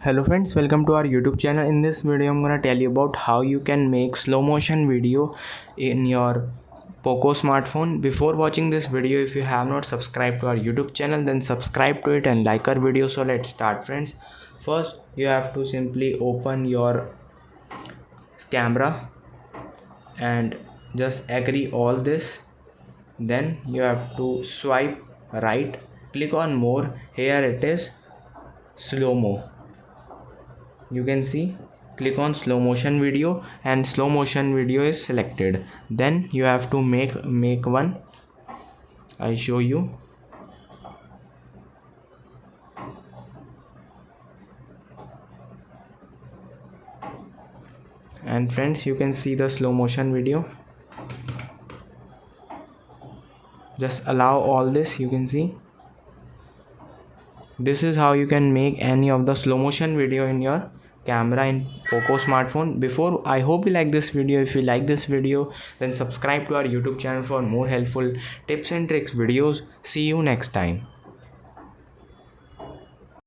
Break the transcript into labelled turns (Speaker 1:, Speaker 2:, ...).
Speaker 1: Hello friends, welcome to our YouTube channel. In this video I'm gonna tell you about how you can make slow motion video in your Poco smartphone. Before watching this video, if you have not subscribed to our YouTube channel, then subscribe to it and like our video. So let's start friends. First you have to simply open your camera and just agree all this. Then you have to swipe right, click on more. Here it is slow-mo. You can see, click on slow motion video and slow motion video is selected. Then you have to make one. I show you. And friends, you can see the slow motion video. Just allow all this. You can see this is how you can make any of the slow motion video in your camera in Poco smartphone. Before, I hope you like this video. If you like this video, then subscribe to our YouTube channel for more helpful tips and tricks videos. See you next time.